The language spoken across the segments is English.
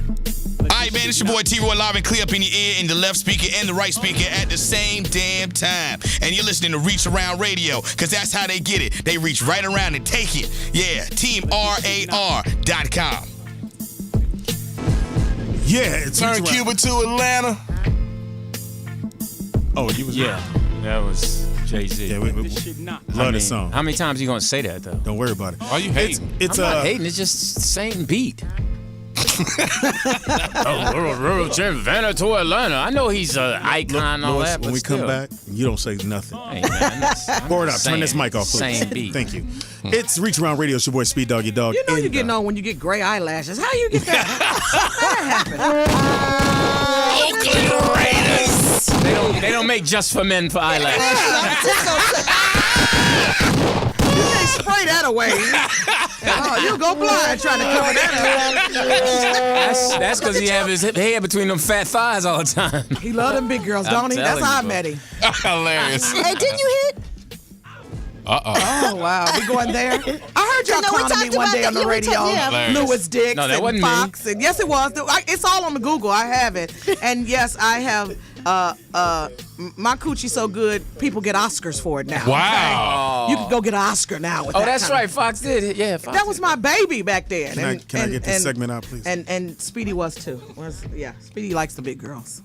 Alright, man, it's your boy T-Roy live and clear up in your ear, in the left speaker and the right speaker at the same damn time. And you're listening to Reach Around Radio, because that's how they get it. They reach right around and take it. Yeah, TeamRAR.com. Yeah, it's Turn Cuba to Atlanta. Oh, you was Yeah, that was Jay-Z. Yeah, we love this song. How many times you gonna say that though? Don't worry about it. Why you hating? It's I'm not hating. It's just the same beat. Savannah to Atlanta. I know he's an icon and all Louis, that, but when we still. come back, you don't say nothing. Hey, man, Pour it out. Turn this mic off, please. Same beat. Thank you. It's Reach Around Radio. It's your boy Speed Dog, your dog. You know you're getting on when you get gray eyelashes. How you get that? That happened. They don't make just for men for eyelashes. You can't spray that away. Oh, you'll go blind trying to cover that up. That's because he have his hair between them fat thighs all the time. He love them big girls, don't he? That's how I met him. Hilarious. Hey, didn't you hit? Oh, wow. We going there? I heard y'all clowning me one day on the radio. Lew Dix No, that and wasn't Fox. me. And yes, it was. It's all on the Google. I have it. And yes, I have my coochie so good, people get Oscars for it now. Wow. Okay? You can go get an Oscar now with that. Oh, that's kind right. of- Fox did it. Yeah, Fox That was my baby back then. Can I get this segment out, please? And Speedy was too. Speedy likes the big girls.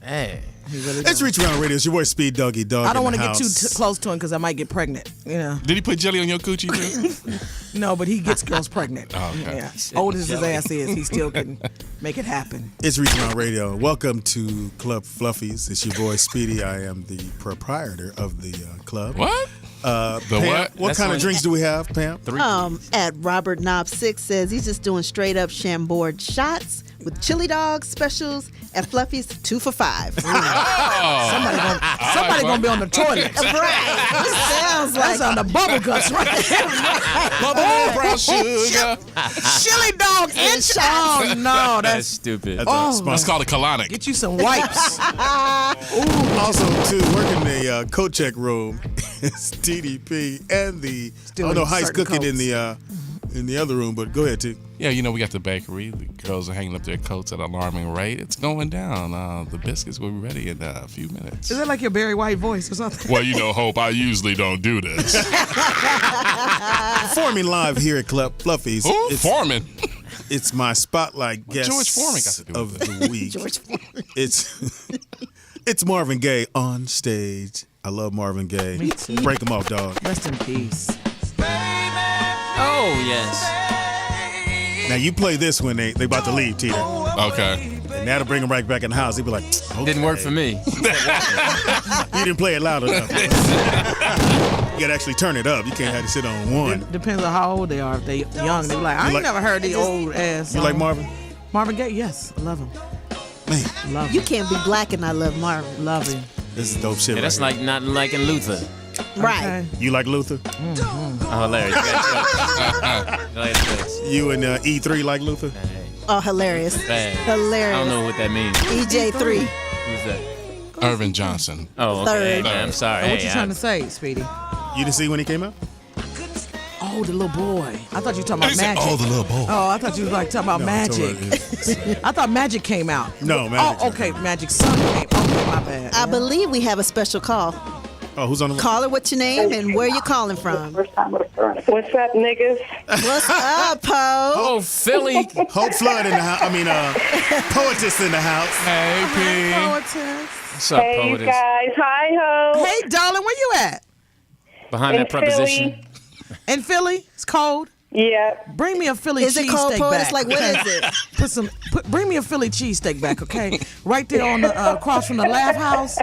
Hey. He really It's does. Reach Around Radio. It's your boy Speed Doggy Dog. I don't want to get too close to him because I might get pregnant. You know. Did he put jelly on your coochie too? No, but he gets girls pregnant. Oh, okay. Yeah. Old as his ass is, he still can make it happen. It's Reach Around Radio. Welcome to Club Fluffies. It's your boy Speedy. I am the proprietor of the club. What? Pam, what? What kind of drinks do we have, Pam? At Robert Knob 6 says he's just doing straight up Chambord shots with chili dogs specials at Fluffy's 2 for $5. Somebody gonna be on the toilet. Right. Sounds That's like on the bubble guts right there. Bubble brown sugar. Chili dogs and shots. Oh no, That's that's stupid. That's called a colonic. get you some wipes. Also, too, working the coat check room is TDP and the Heist certain cooking coats. in the other room. But go ahead, T. Yeah, we got the bakery. The girls are hanging up their coats at an alarming rate. It's going down. The biscuits will be ready in a few minutes. Is that like your Barry White voice or something? Well, Hope, I usually don't do this. Performing live here at Club Fluffies. Who? Foreman. It's my spotlight guest George Foreman got to do of with the week. George Foreman. It's Marvin Gaye on stage. I love Marvin Gaye. Me too. Break him off, dog. Rest in peace. Oh, yes. Now you play this when they about to leave, Tita. Okay. And that'll bring him right back in the house. He'd be like, okay. Didn't work for me. You didn't play it loud enough. You gotta actually turn it up. You can't have to sit on one. It depends on how old they are. If they young, they be like, I ain't never heard the old ass. You like Marvin? Marvin Gaye? Yes, I love him. Man, Love You him. can't be black and I love Marvin. Love him. this is dope shit. Yeah, that's right like not liking Luther. Right. Okay. here. You like Luther? Oh, hilarious. Hilarious. You and E3 like Luther? Oh, hilarious. Bad. Hilarious. I don't know what that means. EJ3. Who's that? Irvin Johnson. Oh, okay. Third. Hey, man, I'm sorry. What Hey, you trying to say, Speedy? You didn't see when he came out? Oh, the little boy. I thought you were talking He about said, Magic. oh, the little boy. Oh, I thought you was like talking about No, Magic. I thought Magic came out. No, Magic. Oh, okay. Magic's son came. Okay, my bad. I believe we have a special call. Oh, who's on the Caller, what's your name and where you calling from? What's up, niggas? What's up, Po? Oh, Philly. Hope Flood in the house. Poetess in the house. Hey, P. Poetess. What's up, Hey, you Poetess? guys. Hi, ho. Hey, darling, where you at? Behind In that preposition. Philly. In Philly? It's cold. Yeah. Bring me a Philly Is it cold, cheesesteak Poetess? back. Like, what is it? Bring me a Philly cheesesteak back, okay? Right there on the across from the Laugh House.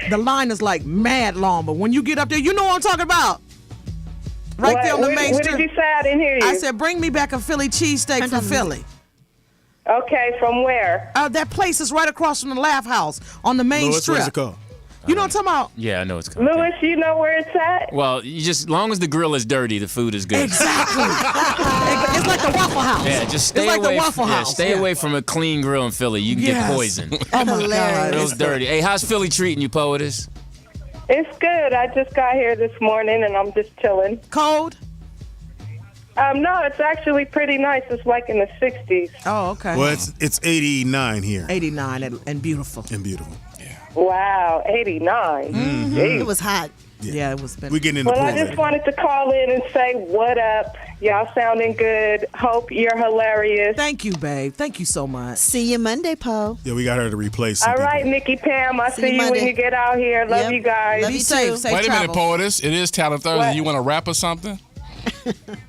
The line is like mad long, but when you get up there, you know what I'm talking about. Right there on the main What street. did you say? I didn't hear you. I said, bring me back a Philly cheesesteak from Philly. Okay, from where? That place is right across from the Laugh House on the main Louis, strip. what's it called? You know what I'm talking about? Yeah, I know it's coming. Louis, you know where it's at? Well, you just, as long as the grill is dirty, the food is good. Exactly. It's like the Waffle House. Yeah, just stay it's like away. the Waffle House. Stay away from a clean grill in Philly. You can Yes. get poisoned. Oh my God. Grill's dirty. Hey, how's Philly treating you, Poetess? It's good. I just got here this morning and I'm just chilling. Cold? No, it's actually pretty nice. It's like in the 60s. Oh, okay. Well, it's 89 here. 89 and beautiful. And beautiful. Wow, 89. It was hot. Yeah, it was. We're getting in the Well, pool. I just wanted to call in and say, what up? Y'all sounding good. Hope you're hilarious. Thank you, babe. Thank you so much. See you Monday, Poe. Yeah, we got her to replace some All right, people. Nikki Pam. I'll See see you you Monday. when you get out here. Love Yep. you guys. Love Be you safe. too. Safe Wait a minute, travels. Poetess. It is Talent Thursday. What? You want to rap or something?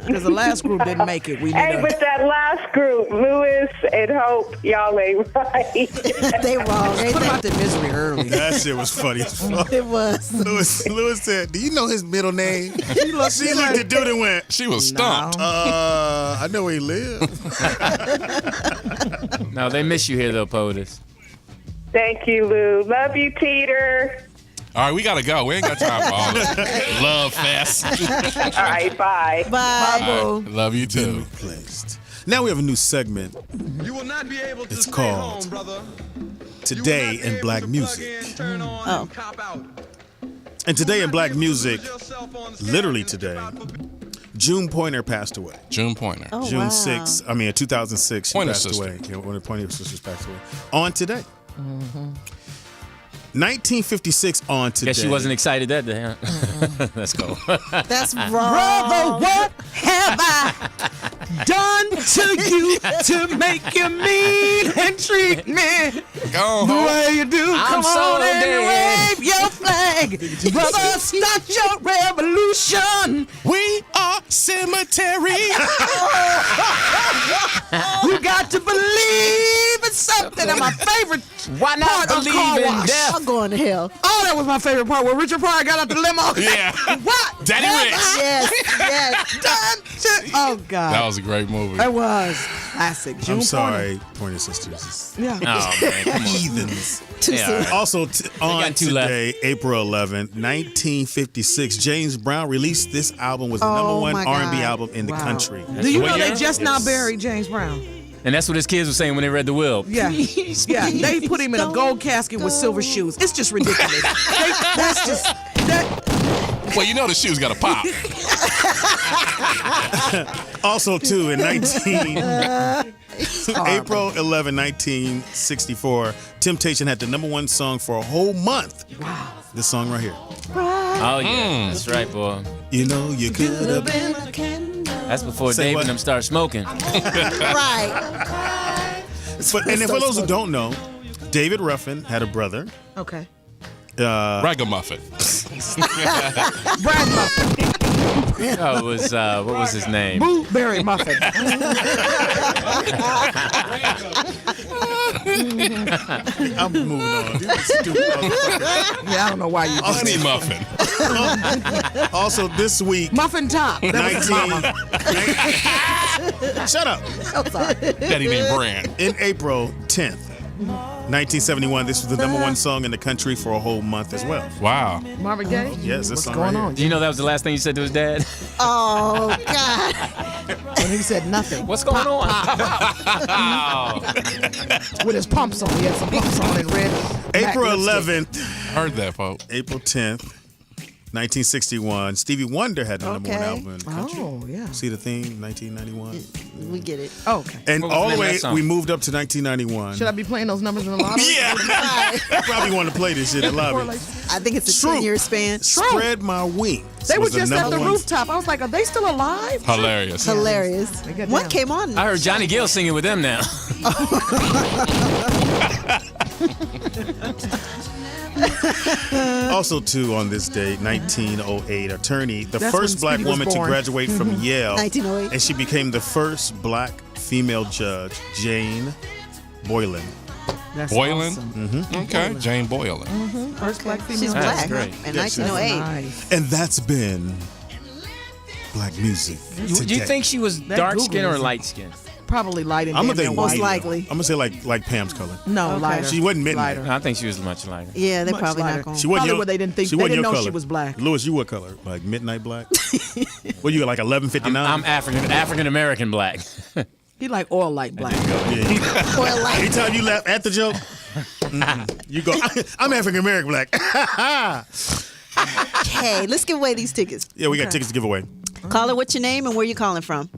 Because the last group didn't make it. We need Hey, with that last group, Lewis and Hope, y'all ain't right. They wrong, ain't put them they? out their misery early. That shit was funny as fuck. It was. Lewis said, "Do you know his middle name?" She looked at dude and went, She was stumped. I know where he lived." No, they miss you here, though, Poetess. Thank you, Lou. Love you, Peter. All right, we got to go. We ain't got time for all that. Love fest. All right, bye. Bye. All right, love you too. Replaced. Now we have a new segment. You will not be able to It's stay called home, brother. Today in Black Music. Oh. And today in Black Music, literally today, June Pointer passed away. June Pointer. Oh, June wow. 2006, she Pointer passed sister. away. Yeah, one of the Pointer sisters passed away. On today. 1956 on today. Guess she wasn't excited that day, huh? Let's go. That's wrong. Brother, what have I done to you to make you mean and treat me Go the home. way you do? I'm Come so on and dead. wave your flag. Brother, start your revolution. We are cemetery. You got to believe in something. And my favorite Why not part of believe Car in Wash. death? I'm going to hell. Oh, that was my favorite part where Richard Pryor got out the limo. Yeah. What? Daddy have Rich. I Yes, yes. done to- Oh, God. That was a great movie. It was classic. June I'm sorry, Pointer sisters. Pointer. Yeah. Oh, man, come on. Heathens. Too Yeah, soon. all right. Also on got two left. today, April 11th, 1956, James Brown released this album. Was the Oh, number one my R&B God. album in the Wow. country. Do you What know year? they just now Yes. buried James Brown? And that's what his kids were saying when they read the will. Yeah. Yeah. They put him in a gold casket with silver shoes. It's just ridiculous. That's just that. Well, you know the shoes got to pop. Also, too, in April 11, 1964, Temptation had the number one song for a whole month. Wow. This song right here. Oh, yeah. That's right, boy. You know you could have been. That's before Say Dave what? and them start smoking. Right. And for those who don't know, David Ruffin had a brother. Okay. Ragamuffin. Brad Muffin. Oh, it was, what was his name? Blueberry Muffin. I'm moving on. These are stupid motherfuckers. Yeah, I don't know why you. Honey Muffin. Also, this week, Muffin Top. That was 19. mama. Shut up. I'm sorry. Daddy named Brand. In April 10th, 1971, this was the number one song in the country for a whole month as well. Wow. Marvin Gaye. Yes, this What's song going right on? Do you know that was the last thing he said to his dad? Oh, God. And he said nothing. What's going on? With his pumps on. He had some pumps on in red. April black lipstick. 11th, Heard that, folks. April 10th, 1961, Stevie Wonder had the number one Okay. album in the country. Oh, yeah. See the theme, 1991. We get it. Oh, okay. And What was all the the name of way, that song? we moved up to 1991. Should I be playing those numbers in the lottery? Yeah. I probably want to play this shit in lobby. I think it's a True. 10-year span. Spread My Wings. They were was just at number the one- rooftop. I was like, are they still alive? Hilarious. Hilarious. They got What down. came on? I heard Johnny Gill singing with them now. Also, too, on this date, 1908, attorney, the That's first when black Speedy was woman to born. graduate from Yale. 1908. And she became the first black female judge, Jane Boylan. That's Boylan? awesome. Okay. Jane Boylan. First black female. She's That's black. great. In Yeah, she's 1908. Nice. And that's been black music. Do you today. think she was That dark Google skin or is- light skin? Probably light and I'm gonna damn think near Most white. white. likely. I'm gonna say like Pam's color. No, lighter. She wasn't midnight. Lighter. I think she was much lighter. Yeah, they're Much probably lighter. not going She to. wasn't Probably your, what they didn't think- she they wasn't didn't your know color. she was black. Lewis, you what color? Like midnight black? What you like 11:59? I'm African American black. He like oil light black. Yeah. Well, like, Anytime you laugh at the joke, you go, I'm African American black. okay, let's give away these tickets. Yeah, we got tickets to give away. Caller, what's your name and where you calling from?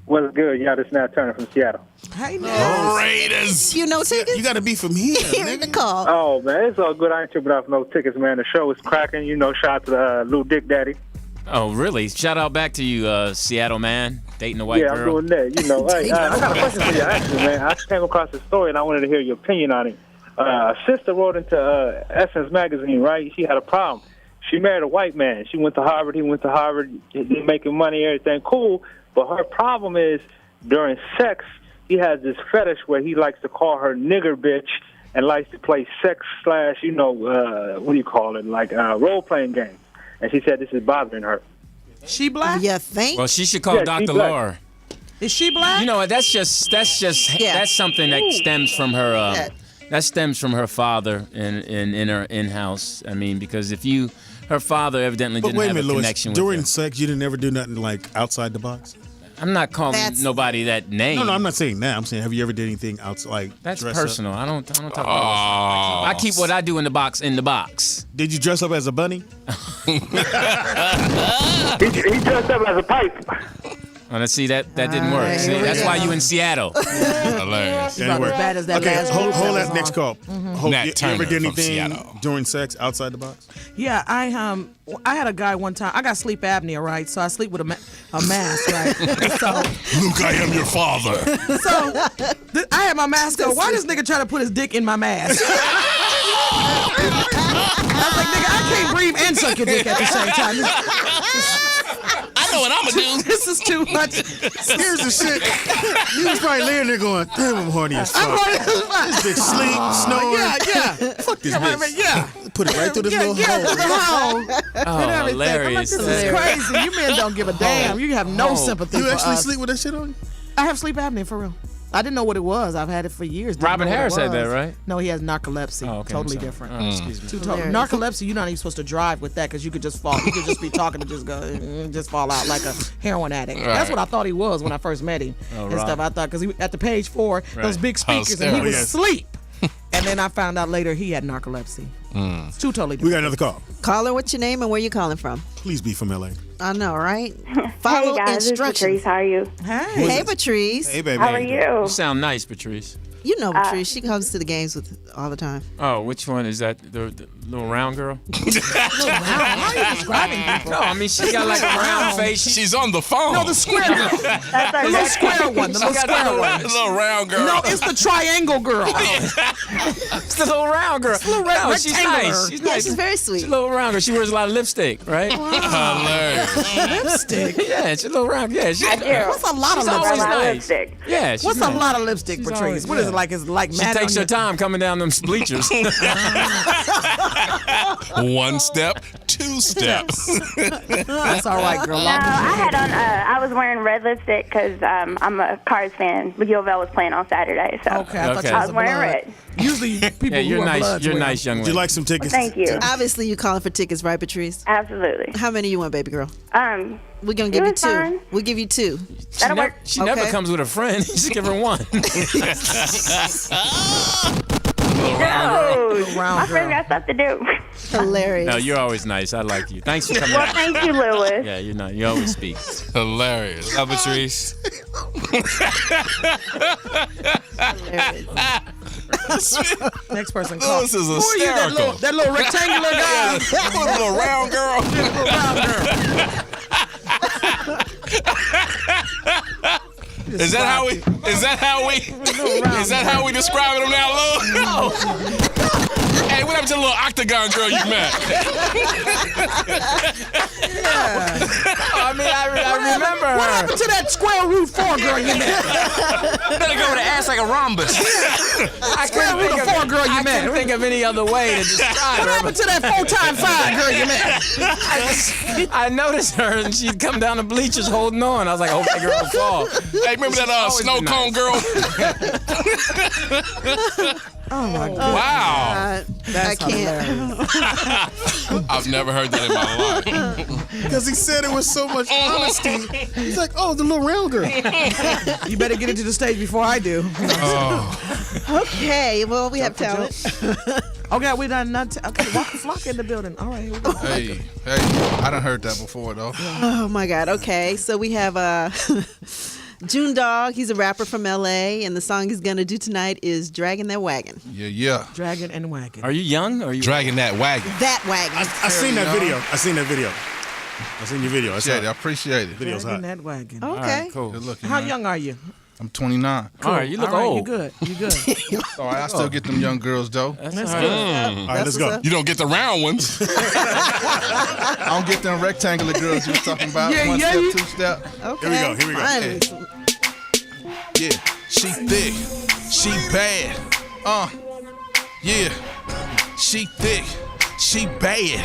What's good? Y'all, this is Nat Turner from Seattle. Hey, now. Raiders. You know tickets? You got to be from here. Here in the call. Oh, man, it's all good. I ain't tripping off no tickets, man. The show is cracking. You know, shout out to Lew Dix Daddy. Oh, really? Shout out back to you, Seattle man, dating a white Yeah, girl. I'm doing that. You know, hey, I got a question for you, actually, man. I came across this story, and I wanted to hear your opinion on it. A sister wrote into Essence magazine, right? She had a problem. She married a white man. She went to Harvard. He went to Harvard. He's making money, everything cool. But her problem is during sex, he has this fetish where he likes to call her nigger bitch and likes to play sex / what do you call it, like role-playing games. And she said this is bothering her. She black? You think? Well, she should call Yeah, she Dr. black. Laura. Is she black? You know what? That's something that stems from her. That stems from her father in her in-house. I mean, because her father evidently But didn't wait a have minute, a Louis. connection with During her. sex, you didn't ever do nothing like outside the box? I'm not calling That's- nobody that name. No, I'm not saying that. I'm saying, have you ever did anything outside, like That's dress up? personal. I don't talk about that. I keep what I do in the box in the box. Did you dress up as a bunny? He dressed up as a pipe. Oh, let's see that didn't work. See, that's why you in Seattle. Hilarious. About as bad as that Okay, last hold group that that was next on. call. Hope Nat you Turner ever did from anything Seattle. during sex outside the box? Yeah, I had a guy one time. I got sleep apnea, right? So I sleep with a mask, right? So Luke, I am your father. I had my mask on. Why this nigga try to put his dick in my mask? I was like, nigga, I can't breathe and suck your dick at the same time. I know what I'm going to do. This is too much. Here's the shit. You was probably laying there going, damn, I'm horny as fuck. I'm horny as fuck. This bitch sleep, snoring. Yeah. Fuck this Yeah, bitch. yeah. Put it right through this little Yeah, hole. through the hole. Oh, And everything. I'm like, hilarious. this is crazy. You men don't give a damn. You have no sympathy You for actually us. sleep with that shit on? I have sleep apnea, for real. I didn't know what it was. I've had it for years. Didn't Robin know what it Harris had that, was. right? No, he has narcolepsy. Oh, okay, Totally I'm sorry. different. Oh, excuse me. Narcolepsy, you're not even supposed to drive with that because you could just fall. You could just be talking and just go, just fall out like a heroin addict. That's what I thought he was when I first met him and right. stuff. I thought because he at the page 4, those Right. big speakers, and he was Yes. asleep. And then I found out later he had narcolepsy. It's two totally We different. got another call. Caller, what's your name and where you calling from? Please be from LA. I know, right? Follow Hey guys, this is instructions. Patrice. How are you? Hey. Hey, Patrice. Hey, baby. How are you? You sound nice, Patrice. You know Patrice. She comes to the games with all the time. Oh, which one is that? The little round girl? How are you describing people? No, I mean she got like a round face. She's on the phone. No, the square girl. That's The little square one. The little square one. The little round girl. No, it's the triangle girl. It's the little round girl. No, she's rectangular. nice. She's Yeah, nice. she's very sweet. She's a little round girl. She wears a lot of lipstick, right? Hilarious. Lipstick. Yeah, she's a little round. Yeah, I do. What's a lot of She's always lipstick? nice. Lipstick. Yeah, she's What's nice. a lot of lipstick, She's Patrice? always- What is yeah. it like? It's like She mad takes on her time coming down them bleachers. One step, two steps. That's all right, girl. No, I had on. I was wearing red lipstick because I'm a Cards fan. U of L was playing on Saturday, so Okay, I thought Okay. you I was was a wearing blood. red. Usually people Yeah, who you're are nice. bloods You're wear nice, young Would you lady. like some tickets? Thank you. Obviously, you calling for tickets, right, Patrice? Absolutely. How many you want, baby girl? Um, We're gonna give you it's 2. fine. We'll give you 2. That'll work. She never Okay. comes with a friend. Just give her one. Dude, round my friend girl. got stuff to do. Hilarious. No, you're always nice. I like you. Thanks for coming Well, out. thank you, Lewis. Yeah, you're nice. You always speak. Hilarious. Patrice. Next person call. This is Who are you, hysterical. that little rectangular guy? Little round girl. Is that how we? Is that how we describe them now, Lou? Hey, what happened to the little octagon girl you met? I mean, I remember What her. happened to that square root 4 girl you met? Better go with an ass like a rhombus. I couldn't root of 4 girl you I met. couldn't think of any other way to describe What her. happened to that 4x5 girl you met? I noticed her and she'd come down the bleachers holding on. I was like, I hope that girl will fall. Hey, remember that always snow been cone nice. girl? Oh my God. Wow. I can't. I've never heard that in my life. Because he said it with so much honesty. He's like, oh, the little round girl. You better get into the stage before I do. Okay, well, we have talent. Okay, we done nothing. Okay, Walker Flock in the building. All right, here we go. Hey, I done heard that before though. Oh my God. Okay, so we have June Dog. He's a rapper from LA, and the song he's gonna do tonight is "Draggin That Wagon." Yeah. Draggin and Wagon. Are you young? Or are you Dragging that wagon. That wagon. I seen that video. I seen your video. I appreciate it. Video's hot. Draggin That Wagon. Okay. All right, cool. Good looking. How man. young are you? I'm 29. All right, you look All right, old. You good. You good. All right, I still get them young girls though. That's That's all good. right. All right, let's go. You don't get the round ones. I don't get them rectangular girls you was talking about. Yeah, One yeah, step, you- 2 step. Okay. Here we go. Finally. Yeah, she thick, she bad. Yeah, she thick, she bad.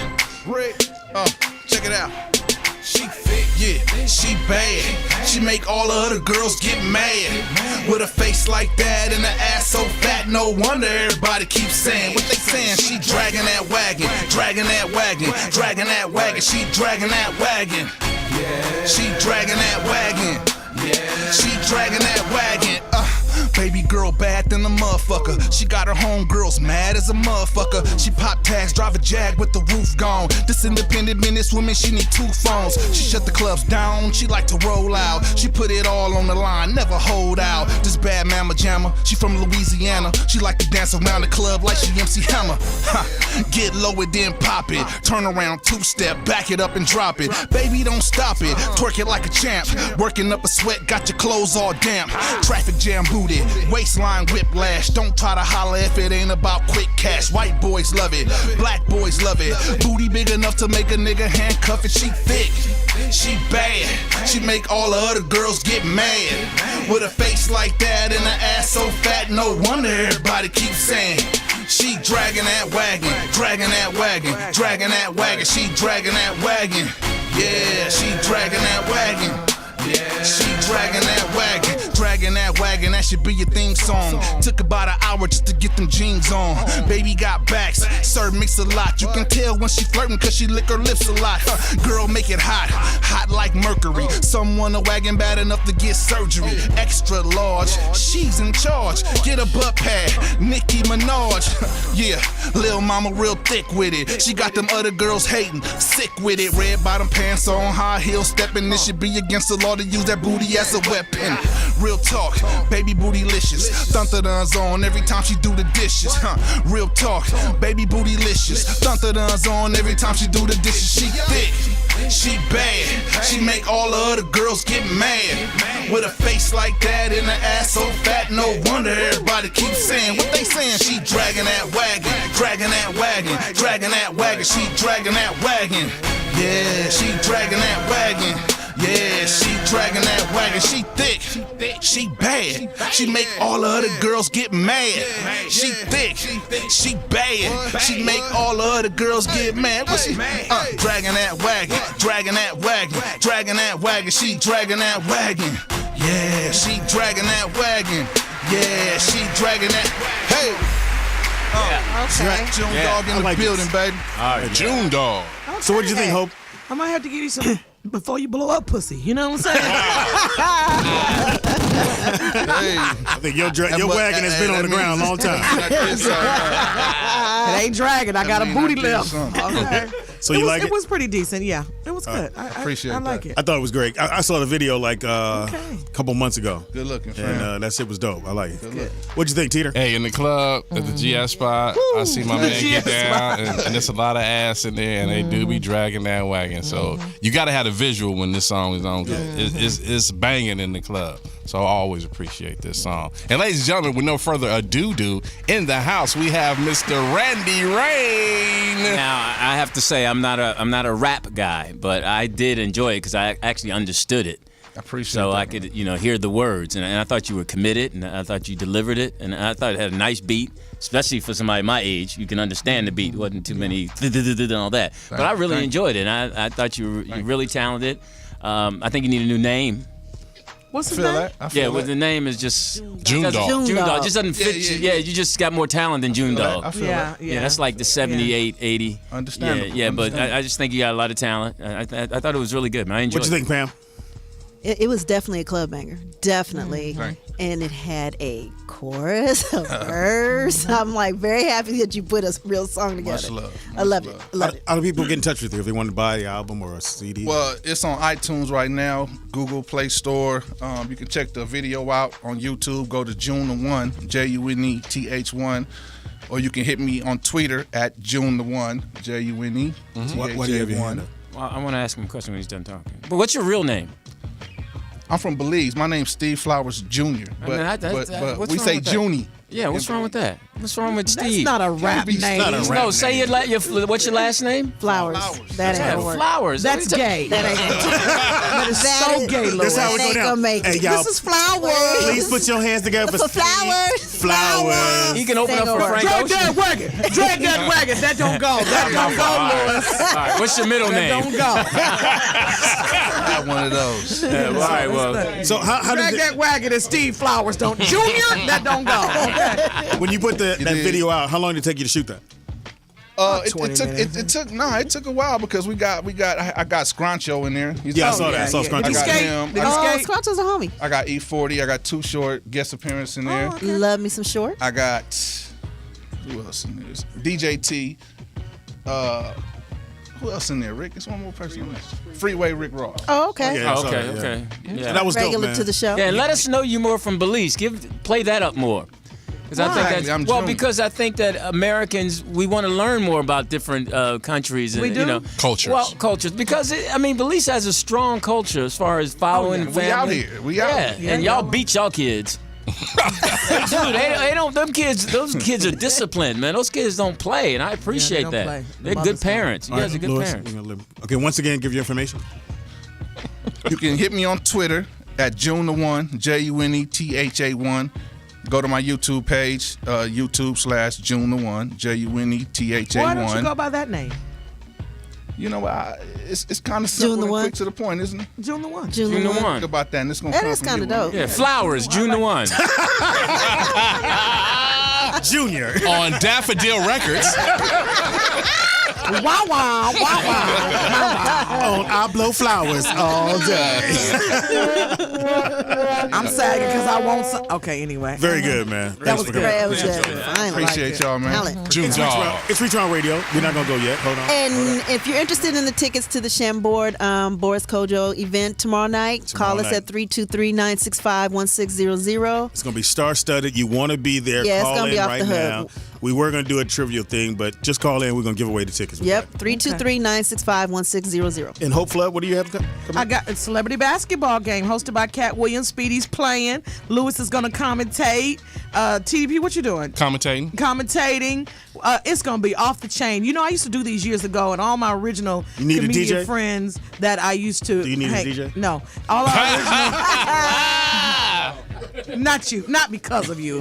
Check it out. She thick, yeah, she bad. She make all the other girls get mad. With a face like that and an ass so fat, no wonder everybody keeps saying what they saying. She dragging that wagon, dragging that wagon, dragging that wagon. She dragging that wagon. She dragging that wagon. She dragging that wagon. Baby girl bad than a motherfucker. She got her homegirls mad as a motherfucker. She pop tags, drive a Jag with the roof gone. This independent businesswoman, she need 2 phones. She shut the clubs down, she like to roll out. She put it all on the line, never hold out. This bad mama jammer, she from Louisiana. She like to dance around the club like she MC Hammer. Get low and then pop it. Turn around, 2-step, back it up and drop it. Baby, don't stop it, twerk it like a champ. Working up a sweat, got your clothes all damp. Traffic jam booted, waistline whiplash. Don't try to holler if it ain't about quick cash. White boys love it, black boys love it. Booty big enough to make a nigga handcuff it. She thick, she bad. She make all the other girls get mad. With a face like that and an ass so fat, no wonder everybody keeps saying she dragging that wagon, dragging that wagon, dragging that wagon. She dragging that wagon. Yeah, she dragging that wagon. She dragging that wagon, dragging that wagon, that should be your theme song. Took about an hour just to get them jeans on. Baby got backs, serve mix a lot. You can tell when she flirting cause she lick her lips a lot. Girl make it hot, hot like mercury. Someone a wagon bad enough to get surgery. Extra large, she's in charge. Get a butt pad, Nicki Minaj. Yeah, lil mama real thick with it. She got them other girls hating, sick with it. Red bottom pants on, high heels stepping. This should be against the law to use that booty as a weapon. Real talk, baby bootylicious. Thunter-duns on every time she do the dishes. Real talk, baby bootylicious. Thunter-duns on every time she do the dishes. She thick, she bad. She make all the other girls get mad. With a face like that and an ass so fat, no wonder everybody keeps saying what they saying. She dragging that wagon, dragging that wagon, dragging that wagon. She dragging that wagon. Yeah, she dragging that wagon. Yeah, she dragging that wagon. She thick, she bad. She make all the other girls get mad. She thick, she bad. She make all the other girls get mad. What she? Dragging that wagon, dragging that wagon, dragging that wagon. She dragging that wagon. Yeah, she dragging that wagon. Yeah, she dragging that. Hey. June Dog in the building, baby. All right, June Dog. So what did you think, Hope? I might have to give you some before you blow up pussy. You know what I'm saying? I think your wagon has been on the ground a long time. It ain't dragging. I got a booty lift. Okay. So you like it? It was pretty decent. Yeah, it was good. I appreciate I like that. it. I thought it was great. I saw the video like a couple months ago. Good looking, friend. And that shit was dope. I like it. Good. What'd you think, Teeter? Hey, in the club at the GS spot, I see my man get down, and there's a lot of ass in there, and they do be dragging that wagon. So you got to have a visual when this song is on. It's banging in the club. So I always appreciate this song. And ladies and gentlemen, with no further ado, in the house we have Mr. Randy Rain. Now I have to say I'm not a rap guy, but I did enjoy it because I actually understood it. I appreciate so that. I could hear the words, and I thought you were committed, and I thought you delivered it, and I thought it had a nice beat, especially for somebody my age. You can understand the beat. It wasn't too many and all that. But I really enjoyed it, and I thought you were really talented. I think you need a new name. What's his Feel name? that? I feel Yeah, well, that. the name is just June doesn't- Dog. June Dog. Dog just doesn't fit. Yeah. You just got more talent than June Dog. I feel Yeah, that. yeah. Yeah, that's like the 78, 80. Understandable. Yeah, but Understandable. I just think you got a lot of talent. I thought it was really good, man. I enjoyed What you think, Pam? It was definitely a club banger, definitely, Right. and it had a chorus, a verse. I'm like very happy that you put a real song together. love, I love much it. love. I love it. How do people get in touch with you if they want to buy the album or a CD? Well, it's on iTunes right now, Google Play Store. You can check the video out on YouTube. Go to June the 1, JUNETH1. Or you can hit me on Twitter at June the 1, JUNETH1. What do you have your hand up? Well, I want to ask him a question when he's done talking. But what's your real name? I'm from Belize. My name's Steve Flowers Jr. But, what's we wrong say with that? Junie. Yeah, what's wrong with that? What's wrong with That's Steve? not a rap be- name. not a rap. No, say what's your last name? Flowers. That ain't Yeah, gonna work. Flowers. That's gay. That ain't That is so gay, Louis. That's how it That go ain't down. gonna make Hey, it. y'all, This is flowers. please put your hands together for For Steve. flowers. Flowers. He can open up for Frank Drag Ocean. that wagon. Drag that wagon. That don't go. That don't go, Louis. All right, what's your middle That name? don't go. Got one of those. Yeah, all right, well, So how does Drag that wagon and Steve Flowers don't. Junior, that don't go. Okay. when you put that did. video out, how long did it take you to shoot that? It 20 took minutes. it took a while because I got Scroncho in there. Yeah, I saw that. I saw yeah. Scrunch. I Did he got skate? him. Did he Oh, skate? Scruncho's a homie. I got E40. I got Too Short guest appearance in there. Love me some short. I got who else in there? DJT. Who else in there? Rick. It's one more person in there. Freeway Rick Ross. Oh, okay. Yeah, I saw okay, that, yeah. okay. Yeah. That was dope, Regular man. to the show. Yeah, and let us know you more from Belize. Play that up more. Because I think Why? that's I'm well, June. because I think that Americans we want to learn more about different countries and We do? you know Cultures. Well, cultures because Belize has a strong culture as far as following yeah. family. We out here. We out Yeah, here. and y'all beat y'all kids. Dude, they don't. Them kids. Those kids are disciplined, man. Those kids don't play, and I appreciate don't that. play. The They're mothers good parents. You All guys are right, good Louis, parents. we're gonna live- Okay, once again, give your information. You can hit me on Twitter at June the 1, JUNETHA1. Go to my YouTube page, YouTube/June the 1, JUNETHA1. Why don't you go by that name? You know what? It's kind of June simple the and 1? quick to the point, isn't it? June the 1. June June the the 1. one. Think about that, and it's gonna That come is from kind you of one dope. day. Yeah, Flowers, June the 1. Junior. On Daffodil Records. Wow, wow, wow, wow. On I blow flowers all day. I'm sagging because I won't. Okay, anyway. Very good, man. That was for good. coming. That was good. Finally. Appreciate y'all, man. Talent. June Dog. It's Reach Around Radio. We're not gonna go yet. Hold on. And if you're interested in the tickets to the Chambord Boris Kojo event tomorrow night, call us night. at 323-965-1600. It's gonna be star-studded. You want to be there? Yeah, it's call gonna in be off right the hook. now. We were gonna do a trivial thing, but just call in. We're gonna give away the tickets. Yep, 323-965-1600. And Hope Flood, what do you have? I got a celebrity basketball game hosted by Cat Williams. Speedy's playing. Lewis is going to commentate. TDP, what you doing? Commentating. Commentating. It's going to be off the chain. You know, I used to do these years ago, and all my original You need a comedian DJ? friends that I used to. Do you need a DJ? No. All our original. Not you. Not because of you.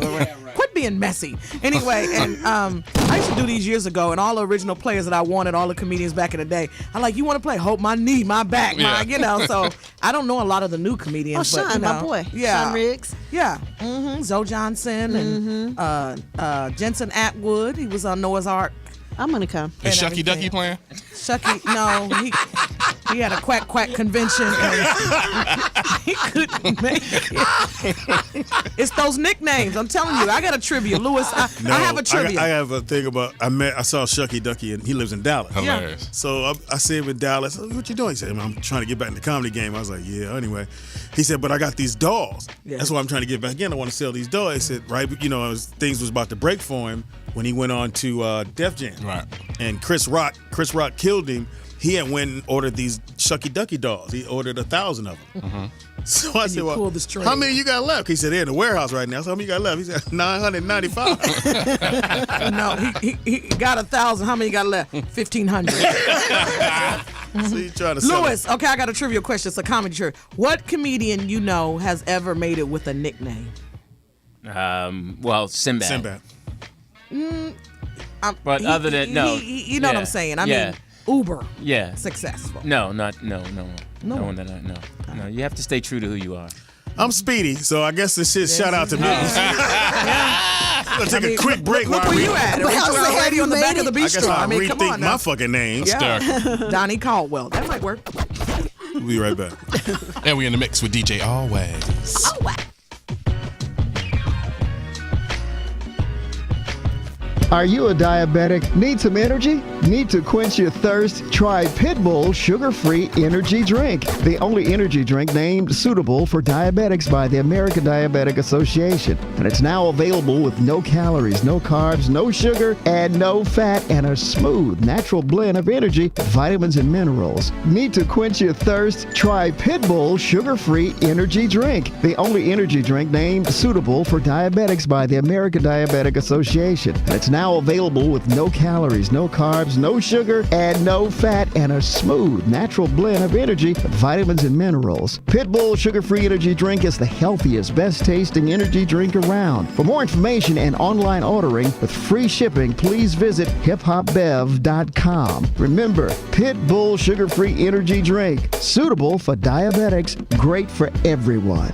Quit being messy. Anyway, and I used to do these years ago, and all the original players that I wanted, all the comedians back in the day, I like, you want to play? Hope my knee, my back, my, so I don't know a lot of the new comedians. Oh, but, Sean, you know, my boy. Yeah. Sean Riggs. Yeah. Zoe Johnson and Jensen Atwood. He was on Noah's Ark. I'm going to come. Is and Shucky Ducky everything. playing? Shucky, no, he had a quack convention and he couldn't make it. It's those nicknames. I'm telling you, I got a trivia, Lewis. I have a trivia. I have a thing about. I saw Shucky Ducky, and he lives in Dallas. Hilarious. So I see him in Dallas. What you doing? He said, I'm trying to get back in the comedy game. I was like, yeah. Anyway, he said, but I got these dolls. Yeah. That's why I'm trying to get back in. I want to sell these dolls. He said, right, things was about to break for him when he went on to Def Jam. Right. And Chris Rock killed him. He had went and ordered these Shucky Ducky dolls. He ordered 1,000 of them. So I said, you well, pulled the string. how many you got left? He said, they're in the warehouse right now. So how many you got left? He said, 995. No, he got 1,000. How many you got left? 1,500. So you trying to sell Lewis, okay, I got a trivia question. It's a comedy trivia. What comedian you know has ever made it with a nickname? Well, Sinbad. Sinbad. But other than you know what I'm saying. I yeah. mean, Uber Yeah. successful. No one that I know. No, you have to stay true to who you are. I'm Speedy, so I guess this shit shout out to me. I'm gonna take a quick break. Look where you at. But how's the Radio on the back of the I guess bistro. I'll I mean, come rethink on my now. fucking name. Yeah. Donnie Caldwell. That might work. We'll be right back. And we in the mix with DJ Always. Are you a diabetic? Need some energy? Need to quench your thirst? Try Pitbull Sugar-Free Energy Drink, the only energy drink named suitable for diabetics by the American Diabetic Association. And it's now available with no calories, no carbs, no sugar, and no fat, and a smooth, natural blend of energy, vitamins, and minerals. Need to quench your thirst? Try Pitbull Sugar-Free Energy Drink, the only energy drink named suitable for diabetics by the American Diabetic Association. And it's now available with no calories, no carbs, no sugar, and no fat, and a smooth, natural blend of energy, vitamins, and minerals. Pitbull Sugar-Free Energy Drink is the healthiest, best-tasting energy drink around. For more information and online ordering with free shipping, please visit hiphopbev.com. Remember, Pitbull Sugar-Free Energy Drink, suitable for diabetics, great for everyone.